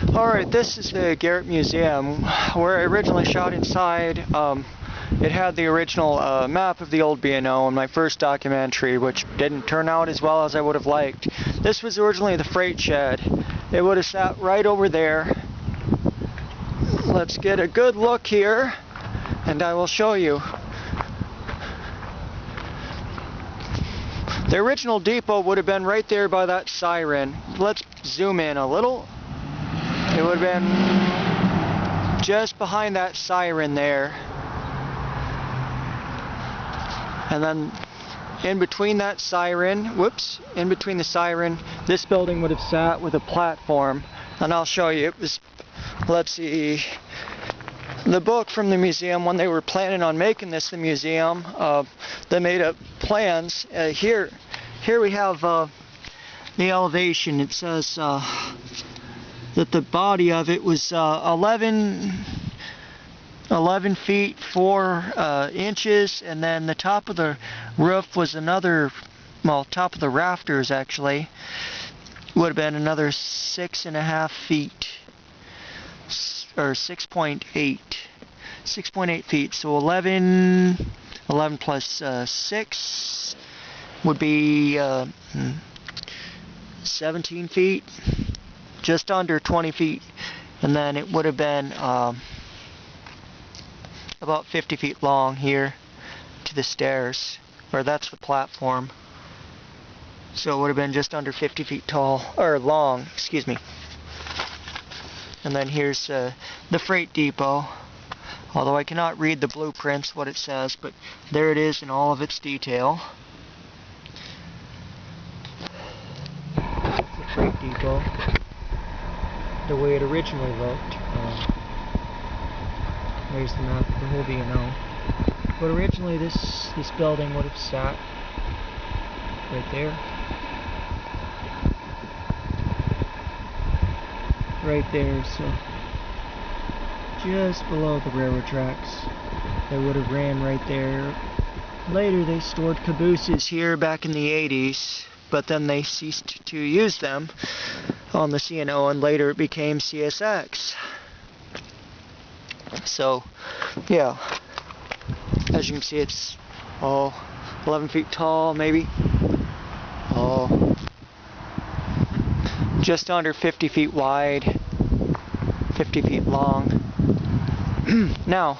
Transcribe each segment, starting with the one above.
Alright, this is the Garrett Museum, where I originally shot inside. It had the original map of the old B&O in my first documentary, which didn't turn out as well as I would have liked. This was originally the freight shed. It would have sat right over there. Let's get a good look here, and I will show you. The original depot would have been right there by that siren. Let's zoom in a little. It would have been just behind that siren there. And then in between that siren, in between the siren, this building would have sat with a platform. And I'll show you. It was, let's see, the book from the museum, when they were planning on making this the museum, they made up plans. Here we have the elevation. It says that the body of it was 11 feet 4 inches, and then the top of the roof was another, well, top of the rafters actually would have been another 6.5 feet, or 6.8 feet. So 11 plus 6 would be 17 feet, just under 20 feet, and then it would have been about 50 feet long here to the stairs, or that's the platform. So it would have been just under 50 feet tall, or long, excuse me. And then here's the freight depot, although I cannot read the blueprints what it says, but there it is in all of its detail. The freight depot, the way it originally looked. There's the map of the whole B&O. But originally this building would have sat right there. Right there, so just below the railroad tracks. They would have ran right there. Later they stored cabooses here back in the 80s, but then they ceased to use them on the C&O, and later it became CSX. So, yeah, as you can see, it's 11 feet tall, maybe. Just under 50 feet wide, 50 feet long. Now,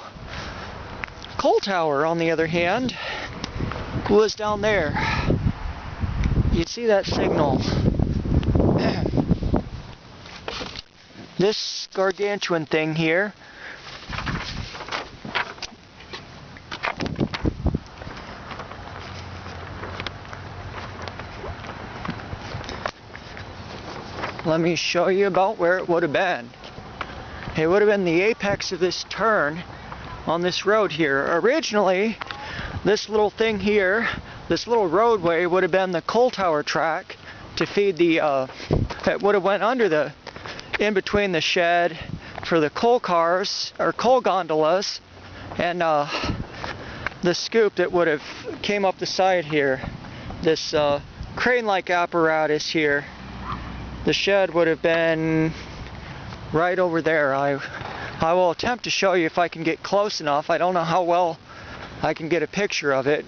Coal Tower, on the other hand, was down there. You see that signal? This gargantuan thing here let me show you about where it would have been. It would have been the apex of this turn on this road here. Originally, this little thing here, this little roadway, would have been the coal tower track to feed the, it would have went under the, in between the shed for the coal cars, or coal gondolas, and the scoop that would have came up the side here. This crane-like apparatus here. The shed would have been right over there. I will attempt to show you if I can get close enough. I don't know how well I can get a picture of it.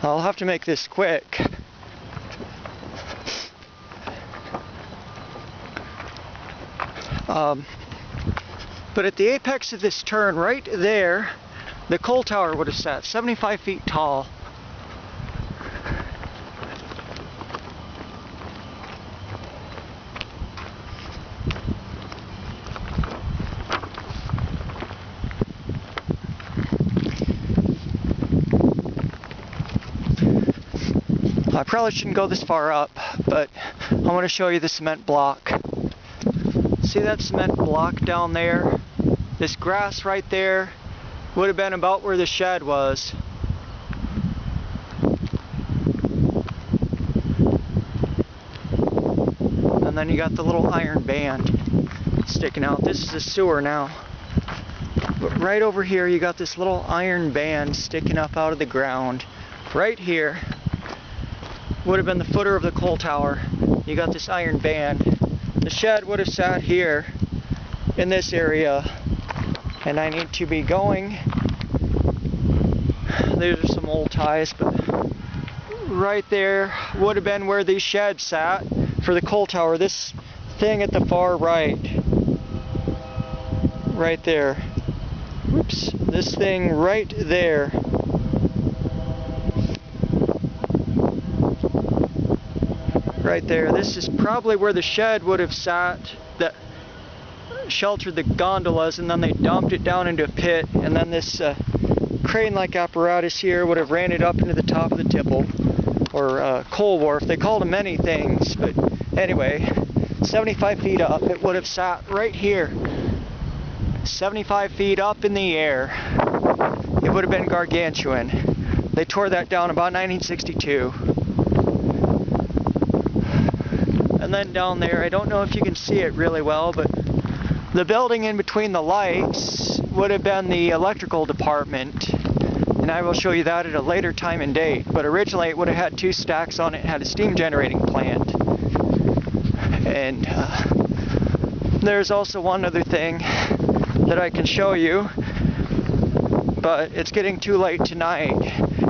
I'll have to make this quick. But at the apex of this turn, right there, the coal tower would have sat, 75 feet tall. I probably shouldn't go this far up, but I want to show you the cement block. See that cement block down there? This grass right there would have been about where the shed was. And then you got the little iron band sticking out. This is a sewer now. But right over here you got this little iron band sticking up out of the ground. Right here would have been the footer of the coal tower. You got this iron band. The shed would have sat here in this area, and I need to be going. These are some old ties, but right there would have been where these sheds sat for the coal tower. This thing at the far right there. Whoops, this thing right there. Right there. This is probably where the shed would have sat that sheltered the gondolas, and then they dumped it down into a pit, and then this crane-like apparatus here would have ran it up into the top of the tipple, or coal wharf. They called them many things, but anyway, 75 feet up, it would have sat right here. 75 feet up in the air. It would have been gargantuan. They tore that down about 1962. And then down there, I don't know if you can see it really well, but the building in between the lights would have been the electrical department. And I will show you that at a later time and date. But originally it would have had two stacks on it and had a steam generating plant. And there's also one other thing that I can show you, but it's getting too late tonight,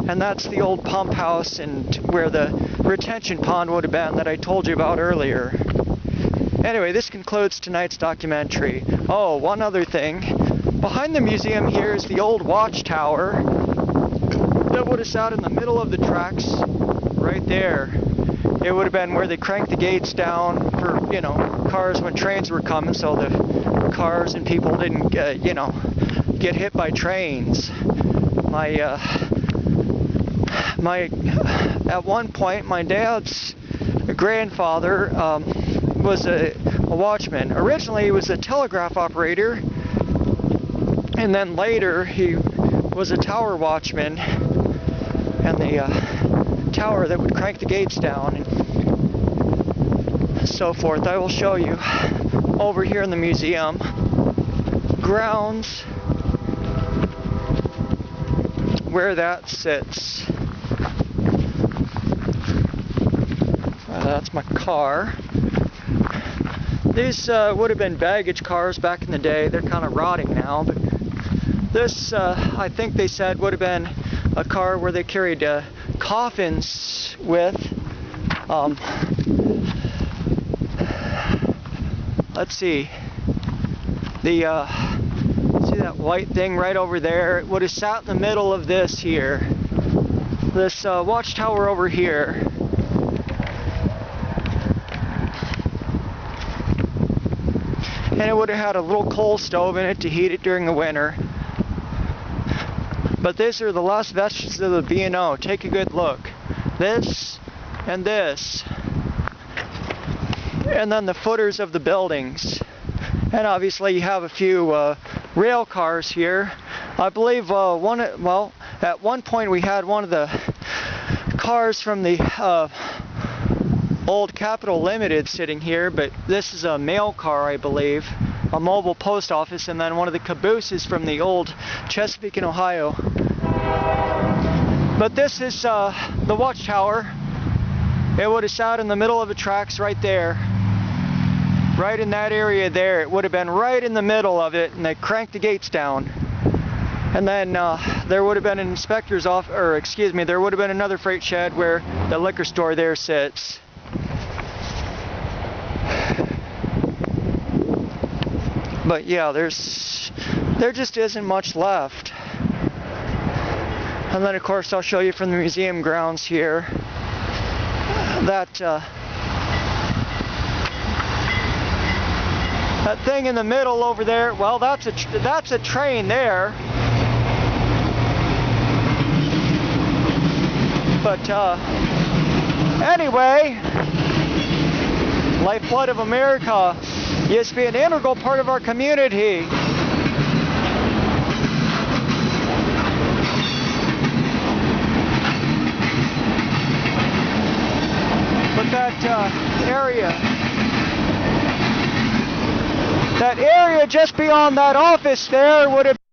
and that's the old pump house and where the retention pond would have been that I told you about earlier. Anyway, this concludes tonight's documentary. Oh, one other thing. Behind the museum here is the old watchtower that would have sat in the middle of the tracks right there. It would have been where they cranked the gates down for, you know, cars when trains were coming, so the cars and people didn't, you know, get hit by trains. At one point, my dad's grandfather was a watchman. Originally, he was a telegraph operator, and then later he was a tower watchman, and the tower that would crank the gates down and so forth. I will show you over here in the museum grounds where that sits. That's my car. These would have been baggage cars back in the day. They're kind of rotting now, but this I think they said would have been a car where they carried coffins with. Let's see. See that white thing right over there? It would have sat in the middle of this here. This watchtower over here. And it would have had a little coal stove in it to heat it during the winter. But these are the last vestiges of the B&O. Take a good look. This and this. And then the footers of the buildings. And obviously you have a few rail cars here. I believe at one point we had one of the cars from the old Capital Limited sitting here, but this is a mail car, I believe, a mobile post office, and then one of the cabooses from the old Chesapeake in Ohio. But this is the watchtower. It would have sat in the middle of the tracks right there. Right in that area there. It would have been right in the middle of it, and they cranked the gates down. And then there would have been an inspector's office, or excuse me, there would have been another freight shed where the liquor store there sits. But yeah, there just isn't much left. And then of course I'll show you from the museum grounds here that that thing in the middle over there. Well, that's a train there. But anyway, Lifeblood of America used to be an integral part of our community. But that area just beyond that office there would have